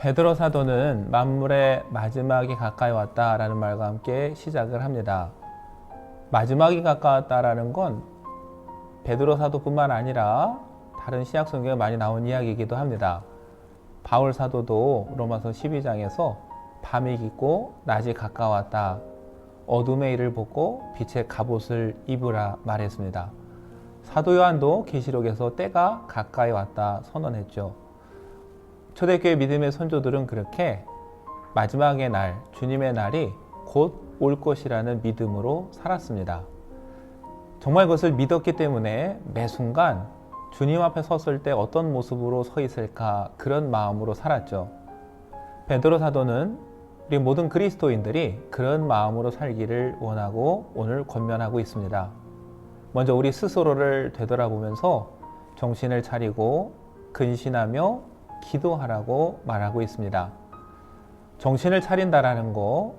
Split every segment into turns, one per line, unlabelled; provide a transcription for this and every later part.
베드로 사도는 만물의 마지막이 가까이 왔다라는 말과 함께 시작을 합니다. 마지막이 가까웠다라는 건 베드로 사도뿐만 아니라 다른 신약 성경에 많이 나온 이야기이기도 합니다. 바울 사도도 로마서 12장에서 밤이 깊고 낮이 가까웠다. 어둠의 일을 벗고 빛의 갑옷을 입으라 말했습니다. 사도 요한도 계시록에서 때가 가까이 왔다 선언했죠. 초대교회 믿음의 선조들은 그렇게 마지막의 날, 주님의 날이 곧 올 것이라는 믿음으로 살았습니다. 정말 그것을 믿었기 때문에 매 순간 주님 앞에 섰을 때 어떤 모습으로 서 있을까 그런 마음으로 살았죠. 베드로 사도는 우리 모든 그리스도인들이 그런 마음으로 살기를 원하고 오늘 권면하고 있습니다. 먼저 우리 스스로를 되돌아보면서 정신을 차리고 근신하며 기도하라고 말하고 있습니다. 정신을 차린다라는 거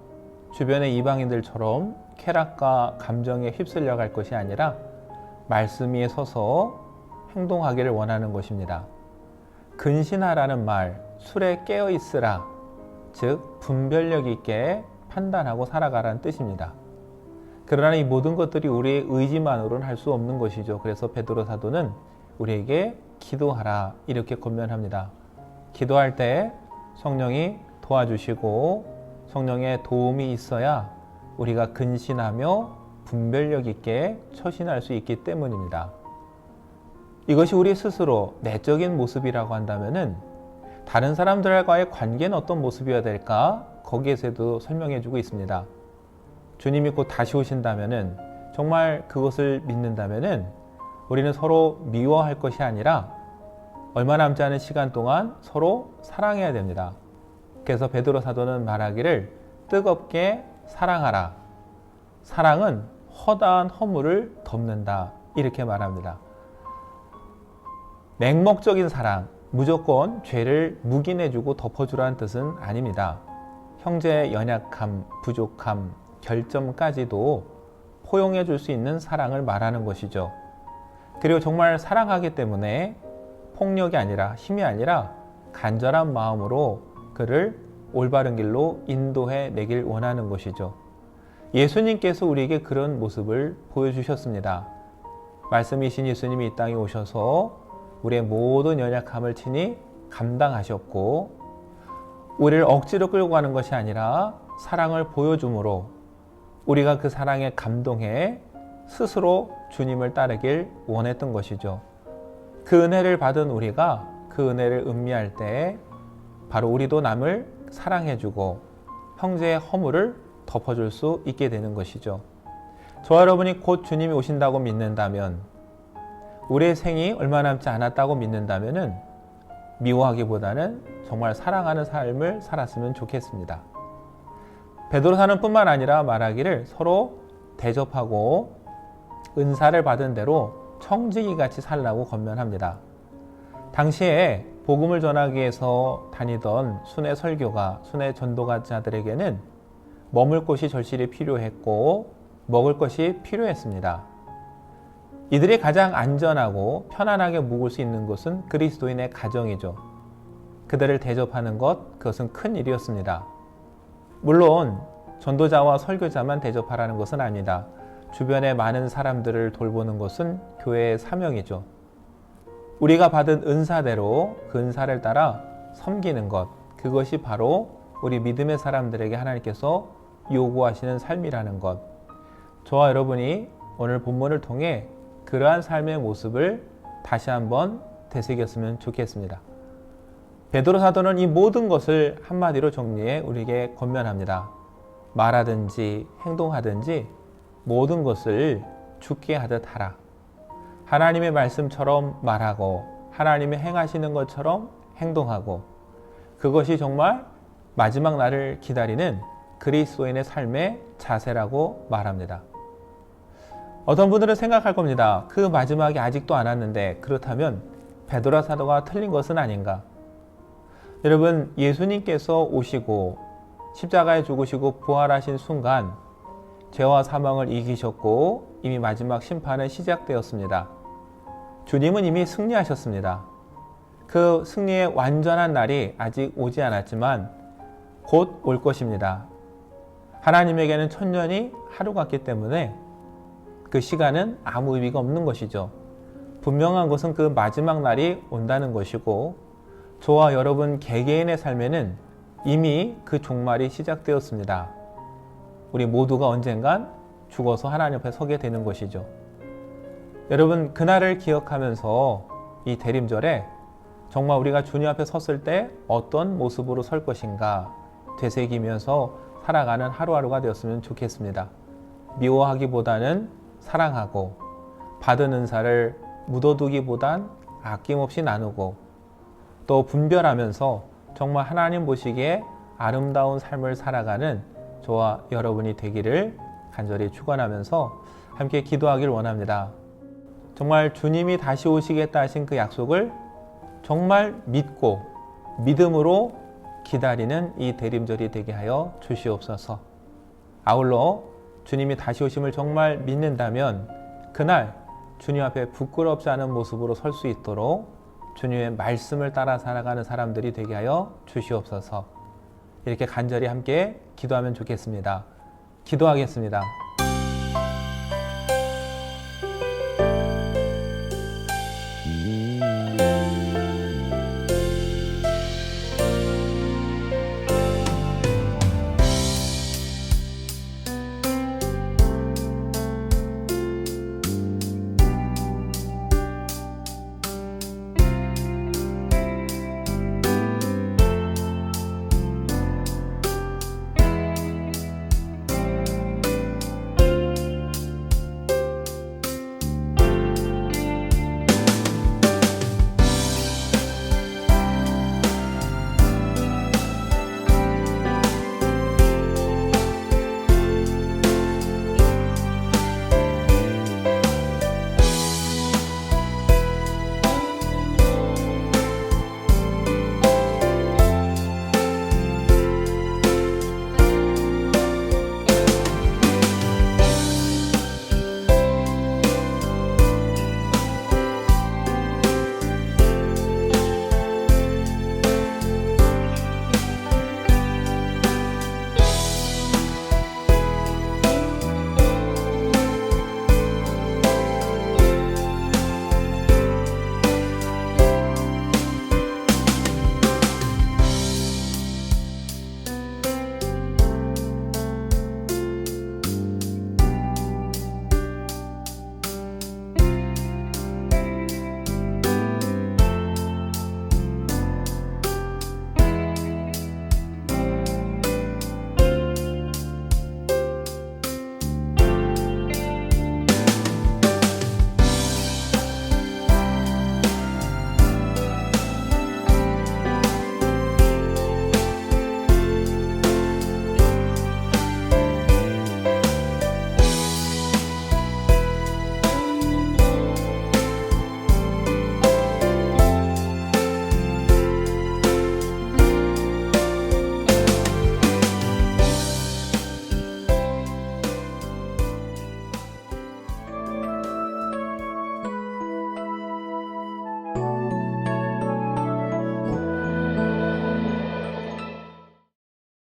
주변의 이방인들처럼 쾌락과 감정에 휩쓸려 갈 것이 아니라 말씀 위에 서서 행동하기를 원하는 것입니다. 근신하라는 말, 술에 깨어 있으라, 즉 분별력 있게 판단하고 살아가라는 뜻입니다. 그러나 이 모든 것들이 우리의 의지만으로는 할 수 없는 것이죠. 그래서 베드로 사도는 우리에게 기도하라 이렇게 권면합니다. 기도할 때 성령이 도와주시고 성령의 도움이 있어야 우리가 근신하며 분별력 있게 처신할 수 있기 때문입니다. 이것이 우리 스스로 내적인 모습이라고 한다면은 다른 사람들과의 관계는 어떤 모습이어야 될까? 거기에서도 설명해 주고 있습니다. 주님이 곧 다시 오신다면은 정말 그것을 믿는다면은 우리는 서로 미워할 것이 아니라 얼마 남지 않은 시간 동안 서로 사랑해야 됩니다. 그래서 베드로 사도는 말하기를 뜨겁게 사랑하라. 사랑은 허다한 허물을 덮는다. 이렇게 말합니다. 맹목적인 사랑, 무조건 죄를 묵인해주고 덮어주라는 뜻은 아닙니다. 형제의 연약함, 부족함, 결점까지도 포용해 줄 수 있는 사랑을 말하는 것이죠. 그리고 정말 사랑하기 때문에 폭력이 아니라 힘이 아니라 간절한 마음으로 그를 올바른 길로 인도해 내길 원하는 것이죠. 예수님께서 우리에게 그런 모습을 보여주셨습니다. 말씀이신 예수님이 이 땅에 오셔서 우리의 모든 연약함을 친히 감당하셨고 우리를 억지로 끌고 가는 것이 아니라 사랑을 보여줌으로 우리가 그 사랑에 감동해 스스로 주님을 따르길 원했던 것이죠. 그 은혜를 받은 우리가 그 은혜를 음미할 때 바로 우리도 남을 사랑해주고 형제의 허물을 덮어줄 수 있게 되는 것이죠. 저와 여러분이 곧 주님이 오신다고 믿는다면 우리의 생이 얼마 남지 않았다고 믿는다면 미워하기보다는 정말 사랑하는 삶을 살았으면 좋겠습니다. 베드로사는 뿐만 아니라 말하기를 서로 대접하고 은사를 받은 대로 청지기 같이 살라고 권면합니다. 당시에 복음을 전하기 위해서 다니던 순회 설교가, 순회 전도자들에게는 머물 곳이 절실히 필요했고 먹을 것이 필요했습니다. 이들이 가장 안전하고 편안하게 묵을 수 있는 곳은 그리스도인의 가정이죠. 그들을 대접하는 것, 그것은 큰 일이었습니다. 물론 전도자와 설교자만 대접하라는 것은 아니다. 주변의 많은 사람들을 돌보는 것은 교회의 사명이죠. 우리가 받은 은사대로 그 은사를 따라 섬기는 것, 그것이 바로 우리 믿음의 사람들에게 하나님께서 요구하시는 삶이라는 것. 저와 여러분이 오늘 본문을 통해 그러한 삶의 모습을 다시 한번 되새겼으면 좋겠습니다. 베드로 사도는 이 모든 것을 한마디로 정리해 우리에게 권면합니다. 말하든지 행동하든지 모든 것을 주께 하듯 하라. 하나님의 말씀처럼 말하고 하나님이 행하시는 것처럼 행동하고 그것이 정말 마지막 날을 기다리는 그리스도인의 삶의 자세라고 말합니다. 어떤 분들은 생각할 겁니다. 그 마지막이 아직도 안 왔는데 그렇다면 베드로 사도가 틀린 것은 아닌가? 여러분, 예수님께서 오시고 십자가에 죽으시고 부활하신 순간 죄와 사망을 이기셨고 이미 마지막 심판은 시작되었습니다. 주님은 이미 승리하셨습니다. 그 승리의 완전한 날이 아직 오지 않았지만 곧 올 것입니다. 하나님에게는 천년이 하루 같기 때문에 그 시간은 아무 의미가 없는 것이죠. 분명한 것은 그 마지막 날이 온다는 것이고, 저와 여러분 개개인의 삶에는 이미 그 종말이 시작되었습니다. 우리 모두가 언젠간 죽어서 하나님 앞에 서게 되는 것이죠. 여러분, 그날을 기억하면서 이 대림절에 정말 우리가 주님 앞에 섰을 때 어떤 모습으로 설 것인가 되새기면서 살아가는 하루하루가 되었으면 좋겠습니다. 미워하기보다는 사랑하고, 받은 은사를 묻어두기보단 아낌없이 나누고, 또 분별하면서 정말 하나님 보시기에 아름다운 삶을 살아가는 저와 여러분이 되기를 간절히 축원하면서 함께 기도하길 원합니다. 정말 주님이 다시 오시겠다 하신 그 약속을 정말 믿고 믿음으로 기다리는 이 대림절이 되게 하여 주시옵소서. 아울러 주님이 다시 오심을 정말 믿는다면 그날 주님 앞에 부끄럽지 않은 모습으로 설 수 있도록 주님의 말씀을 따라 살아가는 사람들이 되게 하여 주시옵소서. 이렇게 간절히 함께 기도하면 좋겠습니다. 기도하겠습니다.